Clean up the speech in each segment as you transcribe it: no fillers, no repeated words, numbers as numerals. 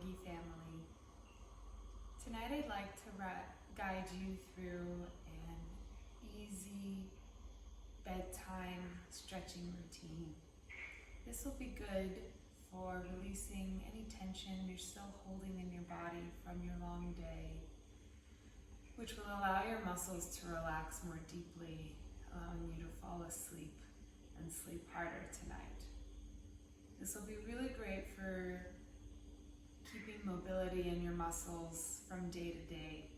Yogi family. Tonight I'd like to guide you through an easy bedtime stretching routine. This will be good for releasing any tension you're still holding in your body from your long day, which will allow your muscles to relax more deeply, allowing you to fall asleep and sleep harder tonight. This will be really great for keeping mobility in your muscles from day to day.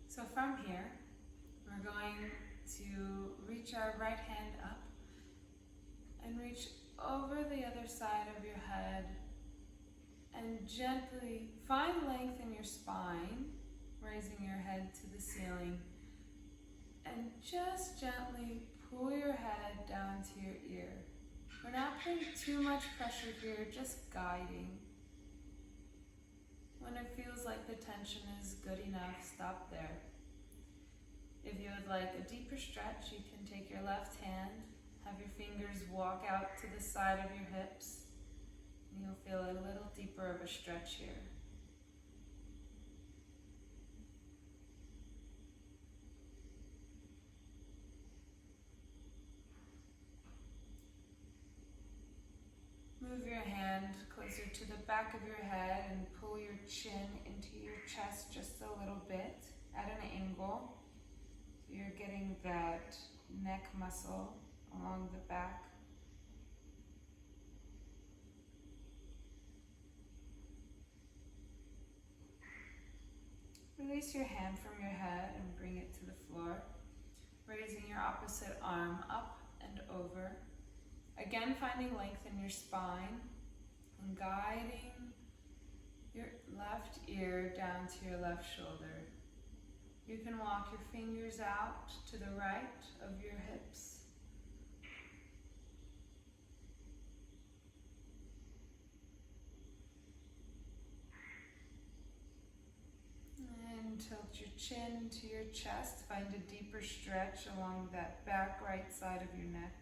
So from here, we're going to reach our right hand up and reach over the other side of your head and gently find length in your spine, raising your head to the ceiling, and just gently pull your head down to your ear. We're not putting too much pressure here, just guiding. When it feels like the tension is good enough, stop there. If you would like a deeper stretch, you can take your left hand, have your fingers walk out to the side of your hips, and you'll feel a little deeper of a stretch here. Move your hand closer to the back of your head and pull your chin into your chest just a little bit at an angle. So you're getting that neck muscle along the back. Release your hand from your head and bring it to the floor, raising your opposite arm up and over. Again, finding length in your spine and guiding your left ear down to your left shoulder. You can walk your fingers out to the right of your hips. And tilt your chin to your chest. Find a deeper stretch along that back right side of your neck.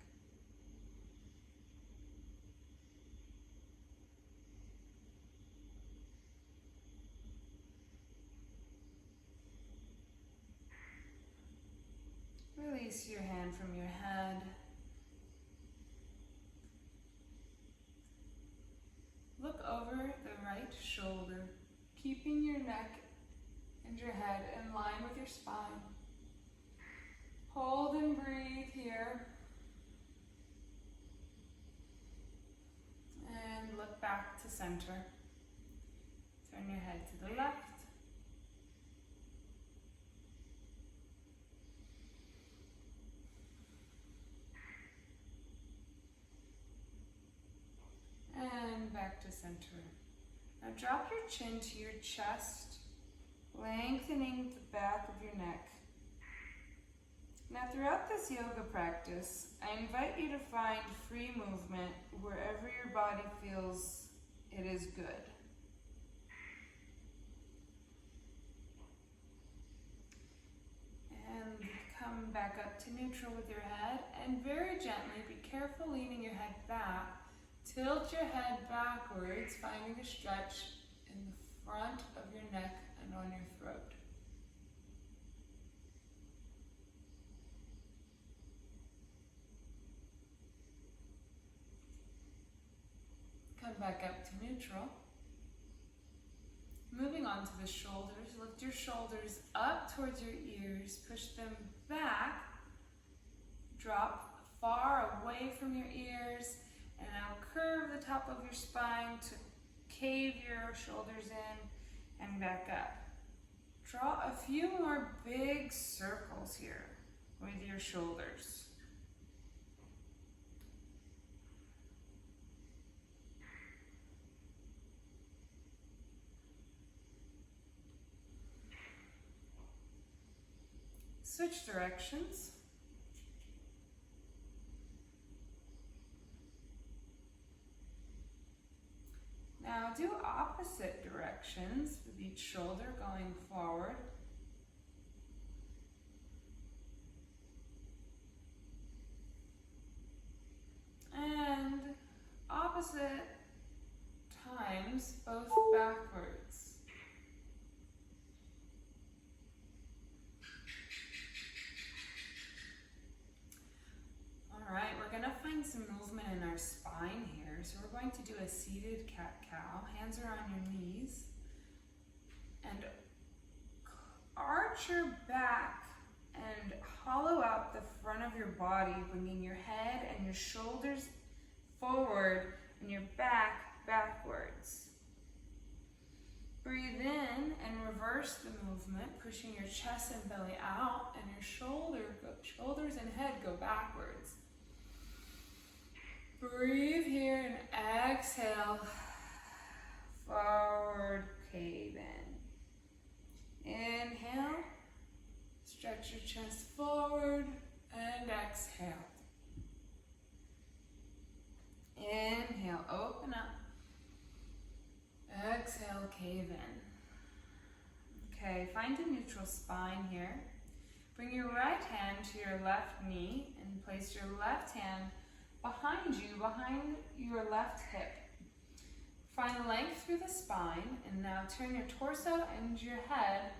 Release your hand from your head. Look over the right shoulder, keeping your neck and your head in line with your spine. Hold and breathe here. And look back to center. Turn your head to the left. And back to center. Now drop your chin to your chest, lengthening the back of your neck. Now throughout this yoga practice, I invite you to find free movement wherever your body feels it is good. And come back up to neutral with your head, and very gently, be careful leaning your head back. Tilt your head backwards, finding a stretch in the front of your neck and on your throat. Come back up to neutral. Moving on to the shoulders, lift your shoulders up towards your ears, push them back, drop far away from your ears, and now curve the top of your spine to cave your shoulders in and back up. Draw a few more big circles here with your shoulders. Switch directions. Now do opposite directions with each shoulder going forward. And opposite times, both backwards. All right, we're gonna find some movement in our spine here. So we're going to do a seated cat-cow. Hands are on your knees. And arch your back and hollow out the front of your body, bringing your head and your shoulders forward and your back backwards. Breathe in and reverse the movement, pushing your chest and belly out, and your shoulders and head go backwards. Breathe here and exhale, forward cave in. Inhale, stretch your chest forward, and exhale. Inhale, open up. Exhale, cave in. Okay, find a neutral spine here. Bring your right hand to your left knee and place your left hand behind you, behind your left hip. Find length through the spine, and now turn your torso and your head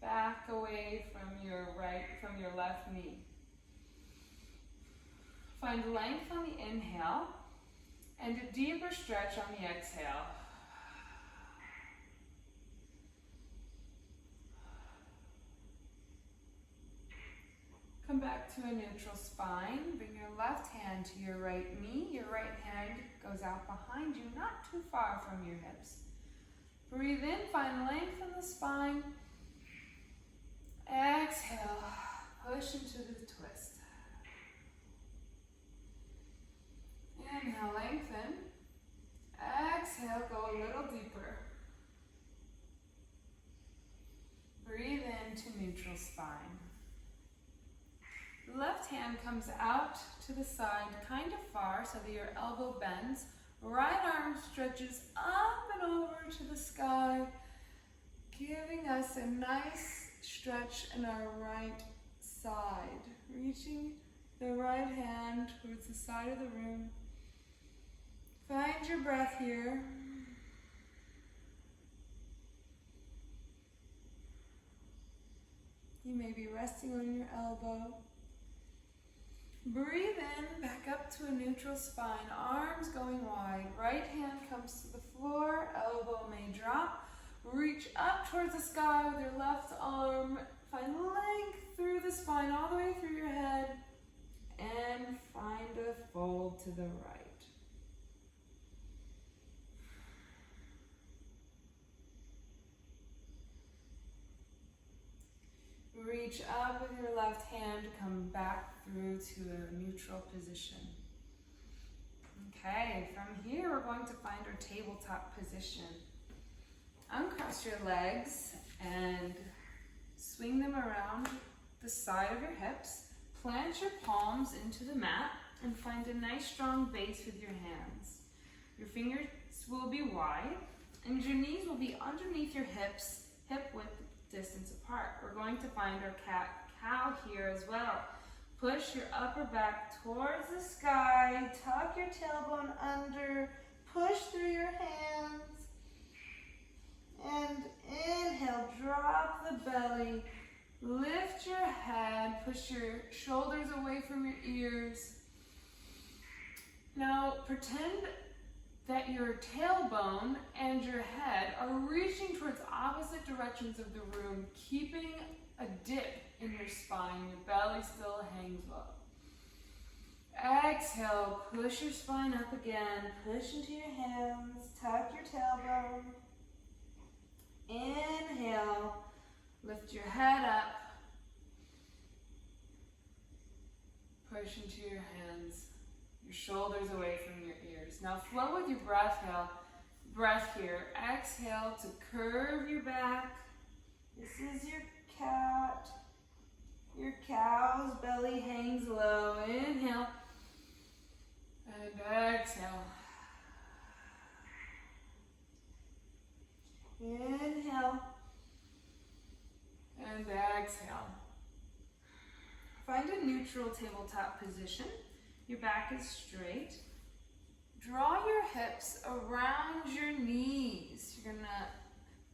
back away from your left knee. Find length on the inhale and a deeper stretch on the exhale. Come back to a neutral spine. Bring your left hand to your right knee. Your right hand goes out behind you, not too far from your hips. Breathe in, find length in the spine. Exhale, push into the twist. Inhale, lengthen. Exhale, go a little deeper. Breathe into neutral spine. The left hand comes out to the side kind of far so that your elbow bends. Right arm stretches up and over to the sky, giving us a nice stretch in our right side. Reaching the right hand towards the side of the room. Find your breath here. You may be resting on your elbow. Breathe in, back up to a neutral spine, arms going wide. Right hand comes to the floor, elbow may drop. Reach up towards the sky with your left arm. Find length through the spine, all the way through your head. And find a fold to the right. Reach up with your left hand, come back through to a neutral position. Okay, from here we're going to find our tabletop position. Uncross your legs and swing them around the side of your hips. Plant your palms into the mat and find a nice strong base with your hands. Your fingers will be wide and your knees will be underneath your hips, hip width distance apart. We're going to find our cat-cow here as well. Push your upper back towards the sky, tuck your tailbone under, push through your hands, and inhale, drop the belly, lift your head, push your shoulders away from your ears. Now pretend that your tailbone and your head are reaching towards opposite directions of the room, keeping a dip in your spine. Your belly still hangs low. Exhale, push your spine up again. Push into your hands, tuck your tailbone. Inhale, lift your head up. Push into your hands. Your shoulders away from your ears. Now flow with your breath here. Exhale to curve your back. This is your cat. Your cow's belly hangs low. Inhale and exhale. Inhale and exhale. Find a neutral tabletop position. Your back is straight. Draw your hips around your knees. You're gonna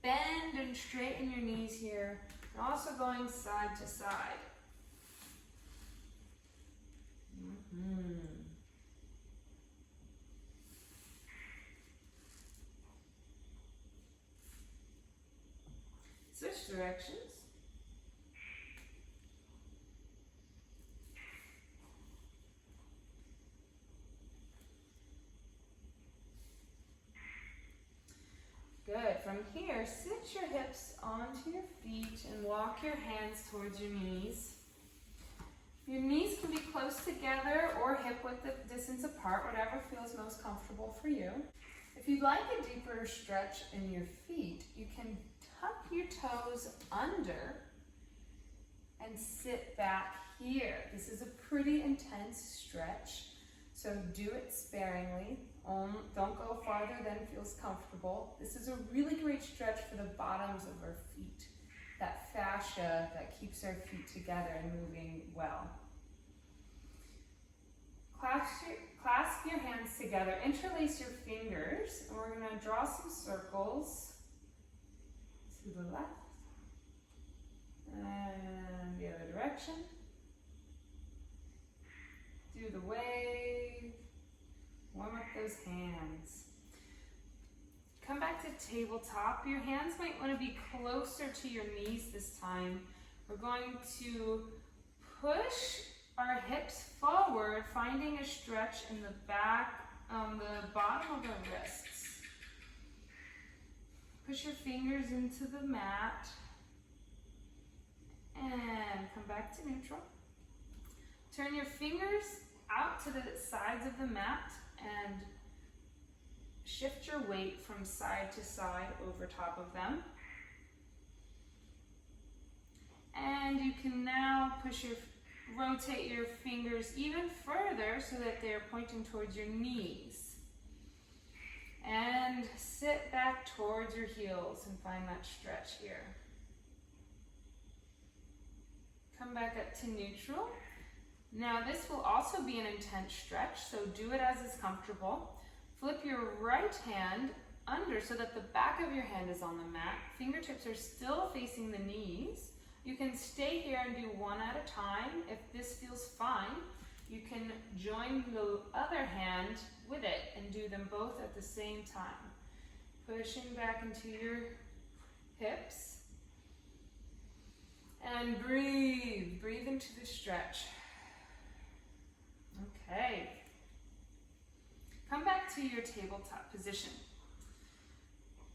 bend and straighten your knees here, and also going side to side. Switch directions. Good. From here, sit your hips onto your feet and walk your hands towards your knees. Your knees can be close together or hip-width distance apart, whatever feels most comfortable for you. If you'd like a deeper stretch in your feet, you can tuck your toes under and sit back here. This is a pretty intense stretch, so do it sparingly. Don't go farther than feels comfortable. This is a really great stretch for the bottoms of our feet, that fascia that keeps our feet together and moving well. Clasp your hands together, interlace your fingers, and we're going to draw some circles to the left and the other direction. Do the wave. Warm up those hands. Come back to tabletop. Your hands might want to be closer to your knees this time. We're going to push our hips forward, finding a stretch in the back, the bottom of our wrists. Push your fingers into the mat and come back to neutral. Turn your fingers out to the sides of the mat and shift your weight from side to side over top of them. And you can now rotate your fingers even further so that they're pointing towards your knees. And sit back towards your heels and find that stretch here. Come back up to neutral. Now this will also be an intense stretch, so do it as is comfortable. Flip your right hand under so that the back of your hand is on the mat. Fingertips are still facing the knees. You can stay here and do one at a time. If this feels fine, you can join the other hand with it and do them both at the same time. Pushing back into your hips. And breathe. Breathe into the stretch. Okay. Come back to your tabletop position.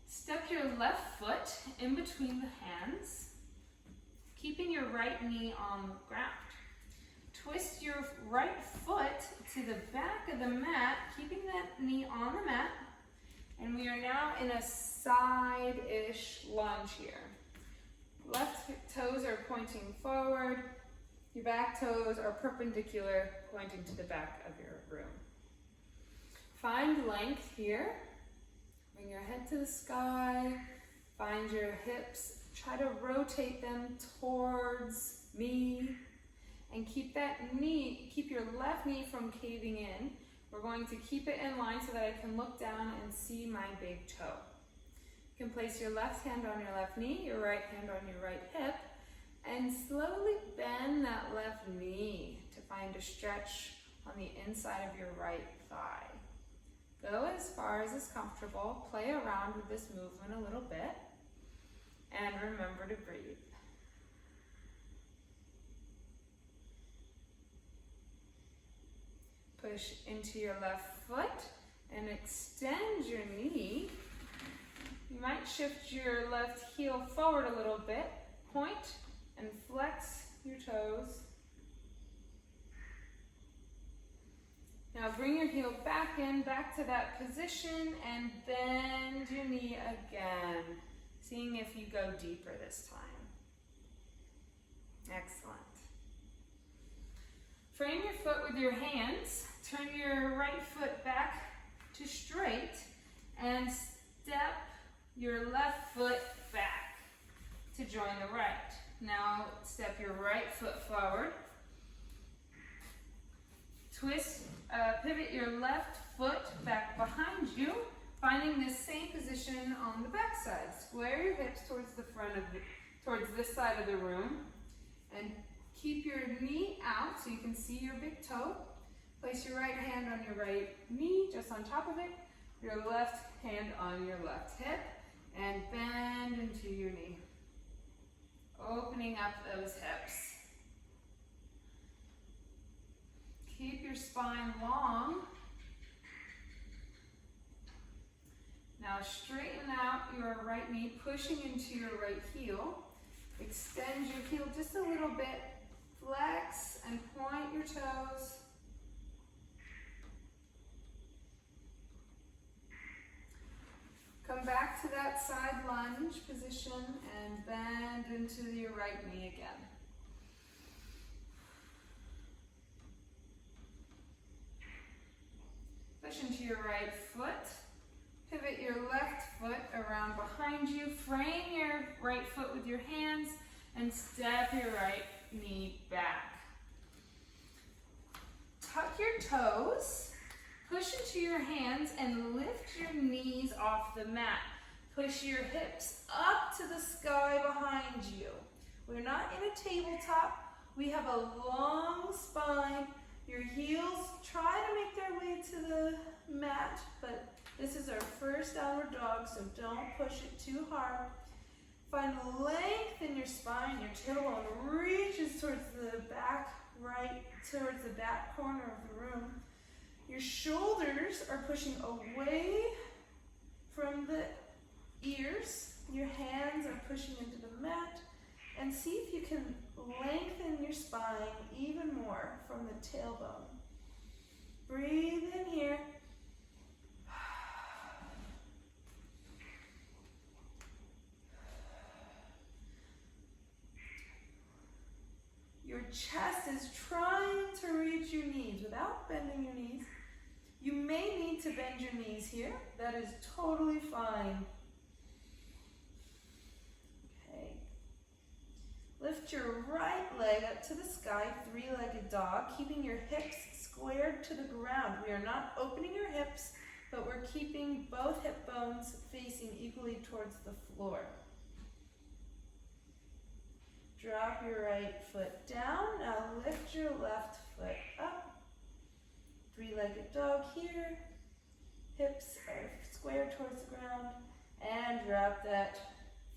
Step your left foot in between the hands, keeping your right knee on the ground. Twist your right foot to the back of the mat, keeping that knee on the mat. And we are now in a side-ish lunge here. Left toes are pointing forward. Your back toes are perpendicular, pointing to the back of your room. Find length here. Bring your head to the sky. Find your hips. Try to rotate them towards me. And keep your left knee from caving in. We're going to keep it in line so that I can look down and see my big toe. You can place your left hand on your left knee, your right hand on your right hip, and slowly bend that left knee to find a stretch on the inside of your right thigh. Go as far as is comfortable. Play around with this movement a little bit. And remember to breathe. Push into your left foot and extend your knee. You might shift your left heel forward a little bit. Point and flex your toes. Now bring your heel back in, back to that position, and bend your knee again, seeing if you go deeper this time. Excellent. Frame your foot with your hands. Turn your right foot back to straight and step your left foot back to join the right. Now step your right foot forward. Pivot your left foot back behind you. running this same position on the back side. Square your hips towards the front of towards this side of the room, and keep your knee out so you can see your big toe. Place your right hand on your right knee, just on top of it. Your left hand on your left hip, and bend into your knee. Opening up those hips. Keep your spine long. Now straighten out your right knee, pushing into your right heel. Extend your heel just a little bit. Flex and point your toes. Come back to that side lunge position and bend into your right knee again. Push into your right foot. Pivot your left foot around behind you. Frame your right foot with your hands and step your right knee back. Tuck your toes. Push into your hands and lift your knees off the mat. Push your hips up to the sky behind you. We're not in a tabletop. We have a long spine. Your heels try to make their way to the mat, but this is our first downward dog, so don't push it too hard. Find length in your spine. Your tailbone reaches towards the back right, towards the back corner of the room. Your shoulders are pushing away from the ears. Your hands are pushing into the mat. And see if you can lengthen your spine even more from the tailbone. Breathe in here. Your chest is trying to reach your knees without bending your knees. You may need to bend your knees here. That is totally fine. Okay. Lift your right leg up to the sky, three-legged dog, keeping your hips squared to the ground. We are not opening your hips, but we're keeping both hip bones facing equally towards the floor. Drop your right foot down. Now lift your left foot up. Three-legged dog here. Hips are squared towards the ground. And drop that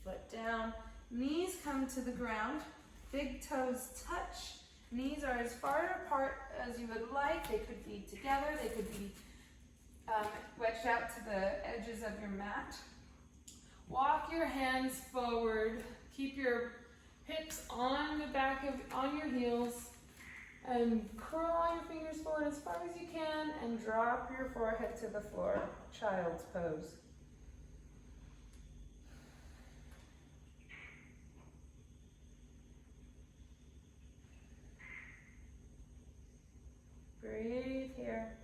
foot down. Knees come to the ground. Big toes touch. Knees are as far apart as you would like. They could be together. They could be wedged out to the edges of your mat. Walk your hands forward. Keep your hips on the back of on your heels, and curl your fingers forward as far as you can, and drop your forehead to the floor. Child's pose. Breathe here.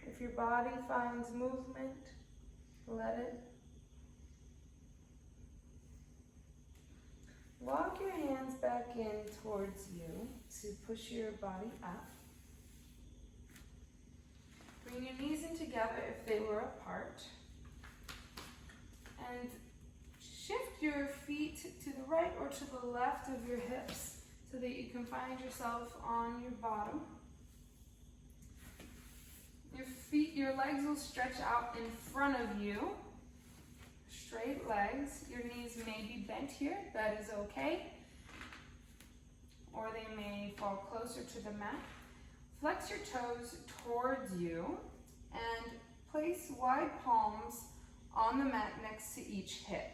If your body finds movement, let it. Walk your hands back in towards you to push your body up. Bring your knees in together if they were apart. And shift your feet to the right or to the left of your hips so that you can find yourself on your bottom. Your legs will stretch out in front of you. Straight legs. Your knees may be bent here. That is okay. Or they may fall closer to the mat. Flex your toes towards you and place wide palms on the mat next to each hip.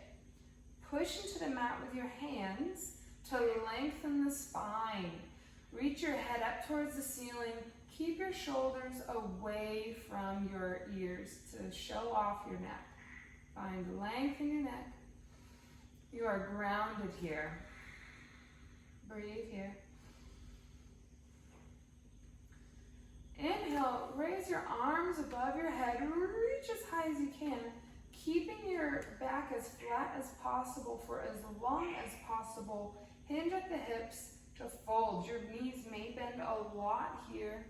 Push into the mat with your hands to lengthen the spine. Reach your head up towards the ceiling. Keep your shoulders away from your ears to show off your neck. Find length in your neck. You are grounded here. Breathe here. Inhale, raise your arms above your head. Reach as high as you can, keeping your back as flat as possible for as long as possible. Hinge at the hips to fold. fold. Your knees may bend a lot here.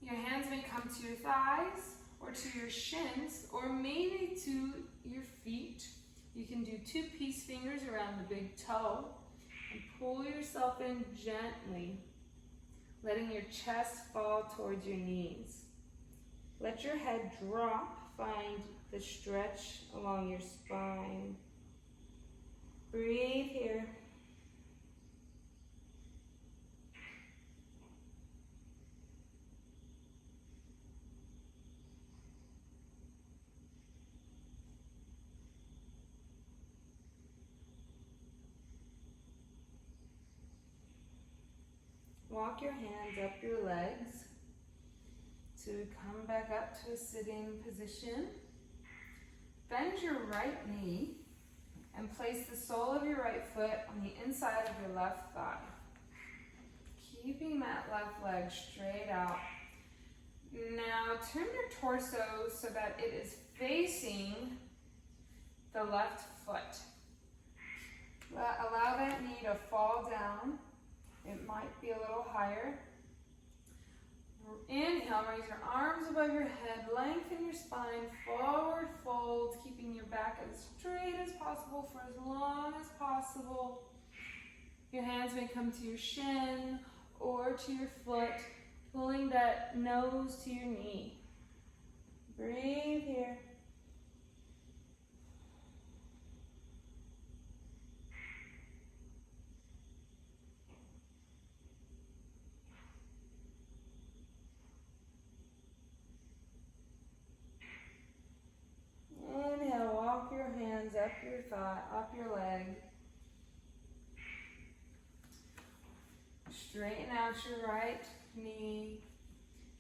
Your hands may come to your thighs or to your shins or maybe to your feet. You can do 2 peace fingers around the big toe and pull yourself in gently, letting your chest fall towards your knees. Let your head drop. Find the stretch along your spine. Breathe here. Walk your hands up your legs to come back up to a sitting position. Bend your right knee and place the sole of your right foot on the inside of your left thigh. Keeping that left leg straight out. Now turn your torso so that it is facing the left foot. Allow that knee to fall down. It might be a little higher. Inhale, raise your arms above your head, lengthen your spine, forward fold, keeping your back as straight as possible for as long as possible. Your hands may come to your shin or to your foot, pulling that nose to your knee. Breathe here. Inhale, walk your hands up your thigh, up your leg. Straighten out your right knee.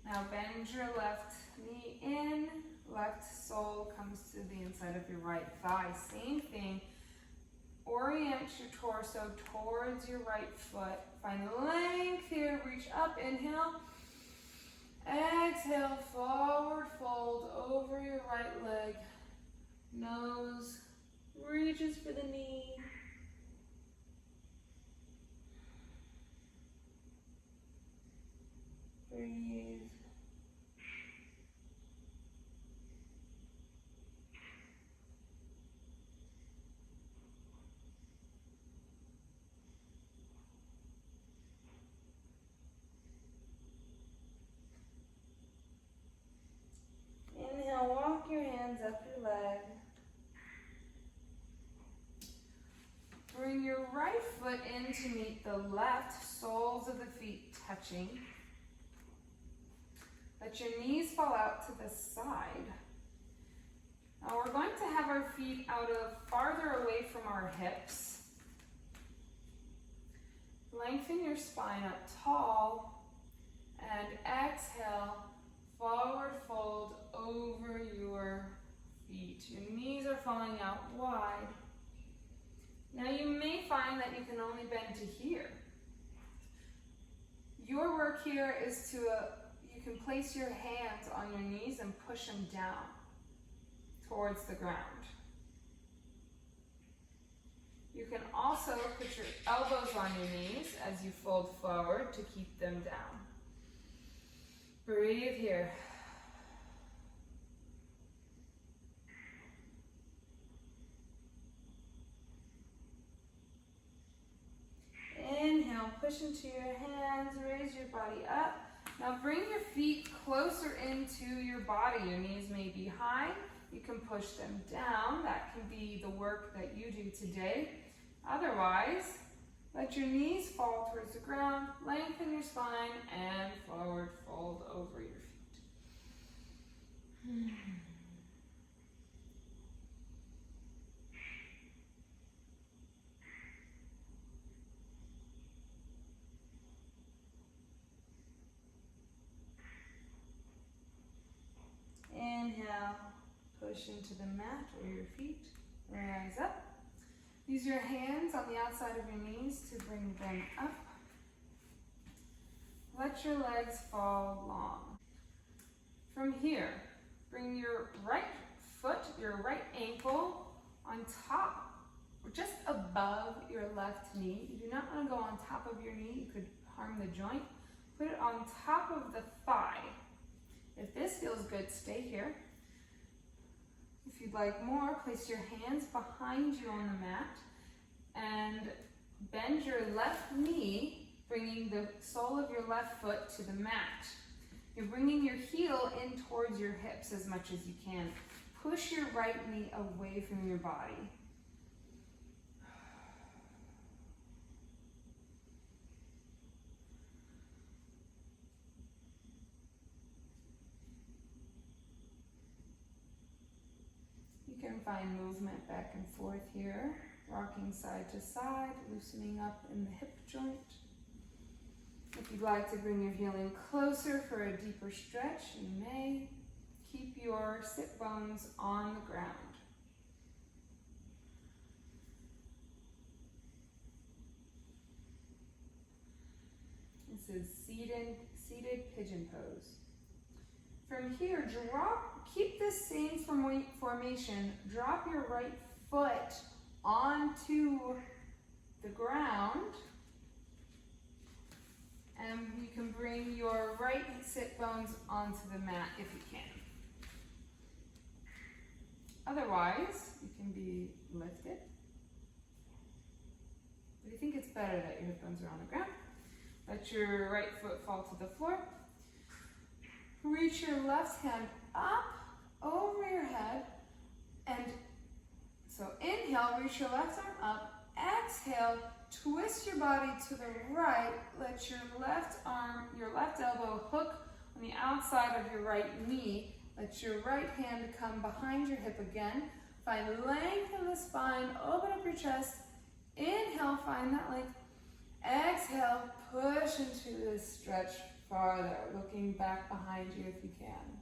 Now bend your left knee in. Left sole comes to the inside of your right thigh. Same thing. Orient your torso towards your right foot. Find the length here. Reach up. Inhale. Exhale. Forward fold over your right leg. Nose reaches for the knee. Breathe. Inhale, walk your hands up your leg. Bring your right foot in to meet the left, soles of the feet touching. Let your knees fall out to the side. Now we're going to have our feet farther away from our hips. Lengthen your spine up tall and exhale, forward fold over your feet. Your knees are falling out wide. Now you may find that you can only bend to here. Your work here is you can place your hands on your knees and push them down towards the ground. You can also put your elbows on your knees as you fold forward to keep them down. Breathe here. Inhale, push into your hands, raise your body up. Now bring your feet closer into your body. Your knees may be high. You can push them down. That can be the work that you do today. Otherwise, let your knees fall towards the ground, lengthen your spine, and forward fold over your feet. Inhale, push into the mat or your feet, rise up. Use your hands on the outside of your knees to bring them up. Let your legs fall long. From here, bring your right foot, your right ankle on top just above your left knee. You do not want to go on top of your knee. You could harm the joint. Put it on top of the thigh. If this feels good, stay here. If you'd like more, place your hands behind you on the mat and bend your left knee, bringing the sole of your left foot to the mat. You're bringing your heel in towards your hips as much as you can. Push your right knee away from your body. You can find movement back and forth here, rocking side to side, loosening up in the hip joint. If you'd like to bring your heel in closer for a deeper stretch, you may. Keep your sit bones on the ground. This is seated pigeon pose. From here, keep this same formation. Drop your right foot onto the ground. And you can bring your right sit bones onto the mat if you can. Otherwise, you can be lifted. But I think it's better that your hip bones are on the ground. Let your right foot fall to the floor. Reach your left hand up over your head. And so inhale, reach your left arm up. Exhale, twist your body to the right. Let your left arm, your left elbow hook on the outside of your right knee. Let your right hand come behind your hip again. Find length in the spine. Open up your chest. Inhale, find that length. Exhale, push into this stretch farther, looking back behind you if you can.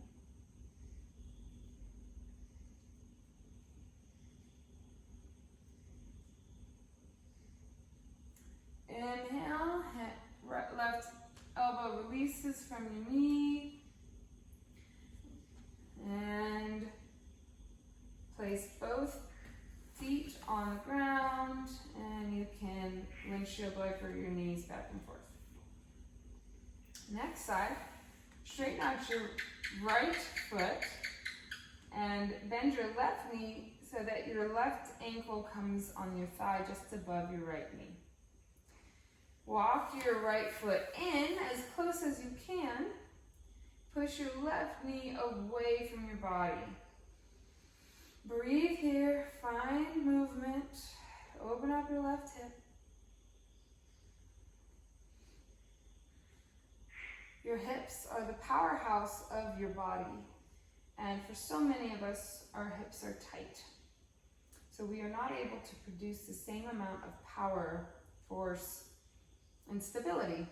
Inhale, left elbow releases from your knee. And place both feet on the ground, and you can windshield wiper your knees back and forth. Next side, straighten out your right foot and bend your left knee so that your left ankle comes on your thigh just above your right knee. Walk your right foot in as close as you can. Push your left knee away from your body. Breathe here, find movement. Open up your left hip. Your hips are the powerhouse of your body. And for so many of us, our hips are tight. So we are not able to produce the same amount of power, force, and stability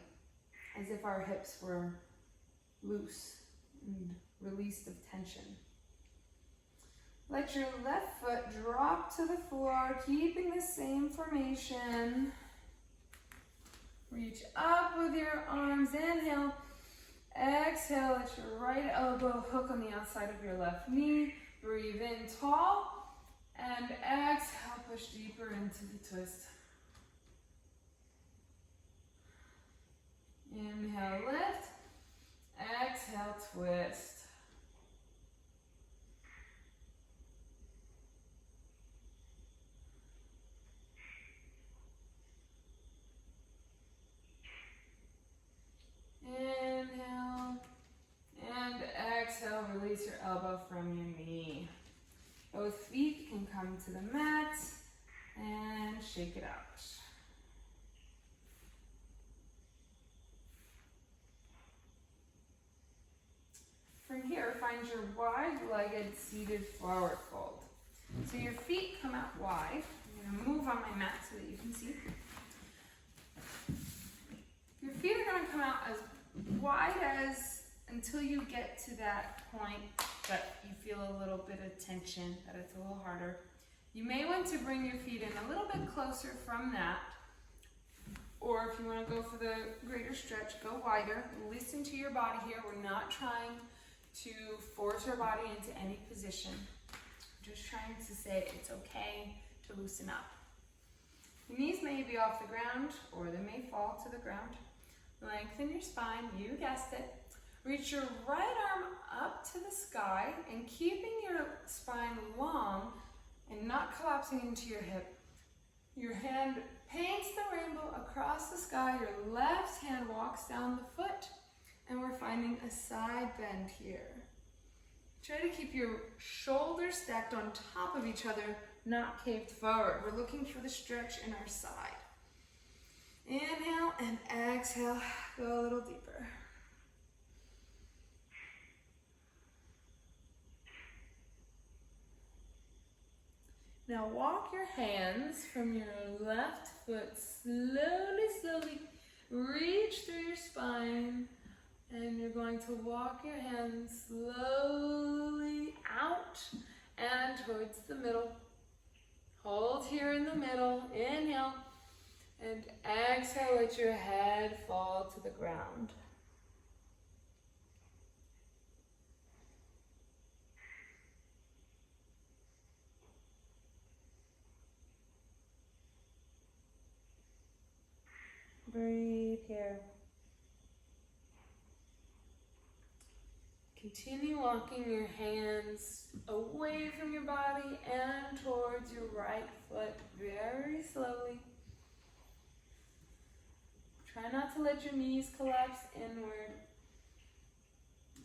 as if our hips were loose and released of tension. Let your left foot drop to the floor, keeping the same formation. Reach up with your arms, inhale. Exhale, let your right elbow hook on the outside of your left knee. Breathe in tall, and exhale, push deeper into the twist. Inhale, lift. Exhale, twist. Inhale, and exhale, release your elbow from your knee. Both feet can come to the mat, and shake it out. From here, find your wide-legged seated forward fold. So your feet come out wide. I'm going to move on my mat so that you can see. Your feet are going to come out as wide as until you get to that point that you feel a little bit of tension, that it's a little harder. You may want to bring your feet in a little bit closer from that, or if you want to go for the greater stretch, go wider. Listen to your body here. We're not trying to force our body into any position. We're just trying to say it's okay to loosen up. Your knees may be off the ground or they may fall to the ground. Lengthen your spine, you guessed it. Reach your right arm up to the sky and keeping your spine long and not collapsing into your hip. Your hand paints the rainbow across the sky. Your left hand walks down the foot, and we're finding a side bend here. Try to keep your shoulders stacked on top of each other, not caved forward. We're looking for the stretch in our side. Inhale and exhale, go a little deeper. Now walk your hands from your left foot slowly, reach through your spine, and you're going to walk your hands slowly out and towards the middle. Hold here in the middle, inhale, and exhale, let your head fall to the ground. Breathe here. Continue walking your hands away from your body and towards your right foot very slowly. Try not to let your knees collapse inward.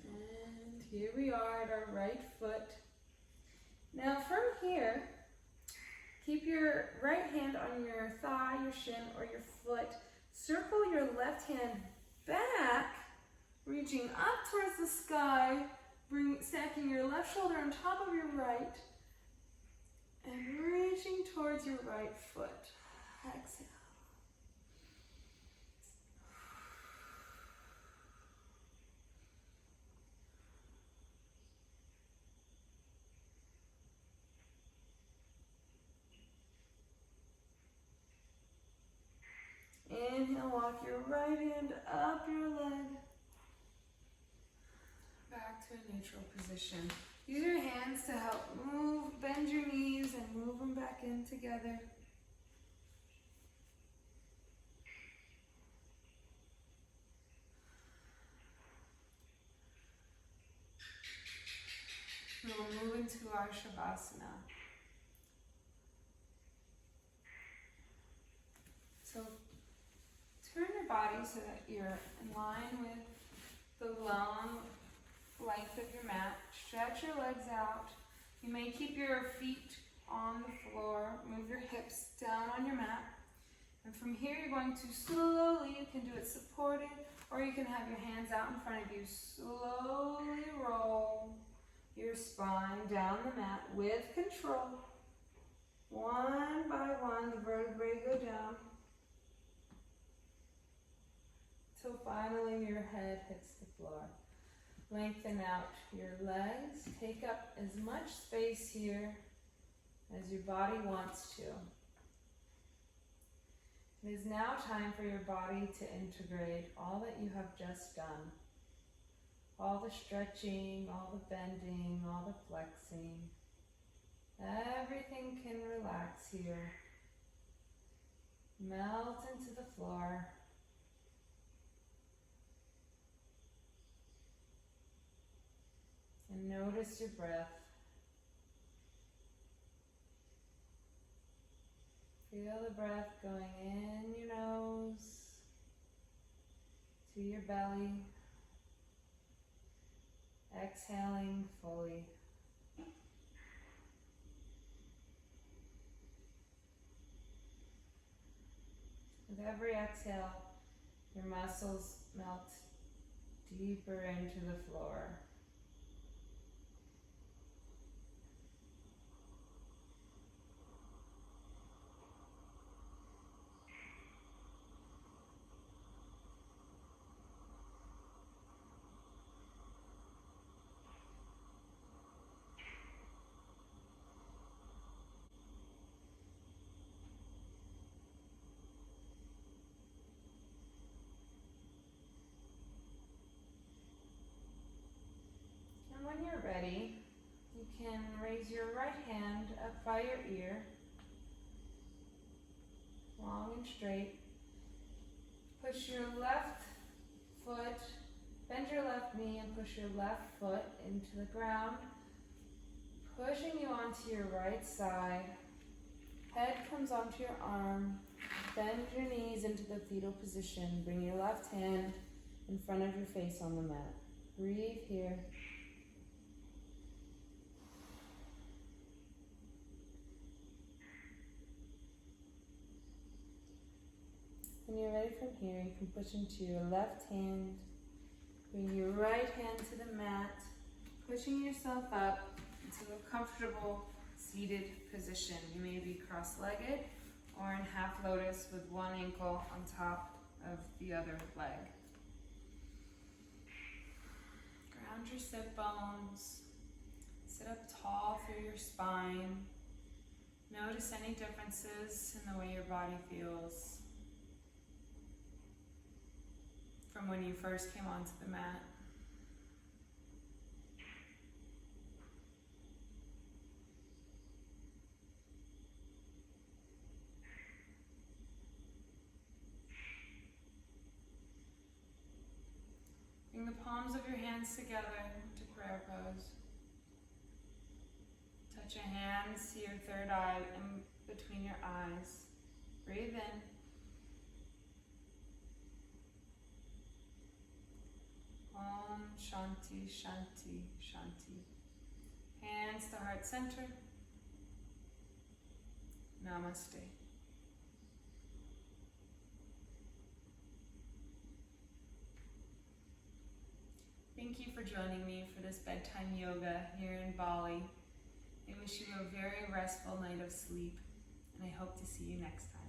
And here we are at our right foot. Now from here, keep your right hand on your thigh, your shin, or your foot. Circle your left hand back, reaching up towards the sky, stacking your left shoulder on top of your right, and reaching towards your right foot. Exhale. Inhale, walk your right hand up your leg. Back to a neutral position. Use your hands to help bend your knees and move them back in together. We will move into our Shavasana. So turn your body so that you're in line with the long length of your mat. Stretch your legs out. You may keep your feet on the floor. Move your hips down on your mat. And from here you're going to slowly, you can do it supported, or you can have your hands out in front of you. Slowly roll your spine down the mat with control. One by one, the vertebrae go down. Till finally your head hits the floor. Lengthen out your legs. Take up as much space here as your body wants to. It is now time for your body to integrate all that you have just done. All the stretching, all the bending, all the flexing. Everything can relax here. Melt into the floor. And notice your breath. Feel the breath going in your nose, to your belly, exhaling fully. With every exhale, your muscles melt deeper into the floor. When you're ready, you can raise your right hand up by your ear. and straight. Push your left foot, bend your left knee and push your left foot into the ground, pushing you onto your right side. Head comes onto your arm. Bend your knees into the fetal position. Bring your left hand in front of your face on the mat. Breathe here. When you're ready from here, you can push into your left hand. Bring your right hand to the mat, pushing yourself up into a comfortable seated position. You may be cross-legged or in half lotus with one ankle on top of the other leg. Ground your sit bones. Sit up tall through your spine. Notice any differences in the way your body feels from when you first came onto the mat. Bring the palms of your hands together into prayer pose. Touch your hands to your third eye in between your eyes. Breathe in. Om Shanti Shanti Shanti. Hands to heart center. Namaste. Thank you for joining me for this bedtime yoga here in Bali. I wish you a very restful night of sleep, and I hope to see you next time.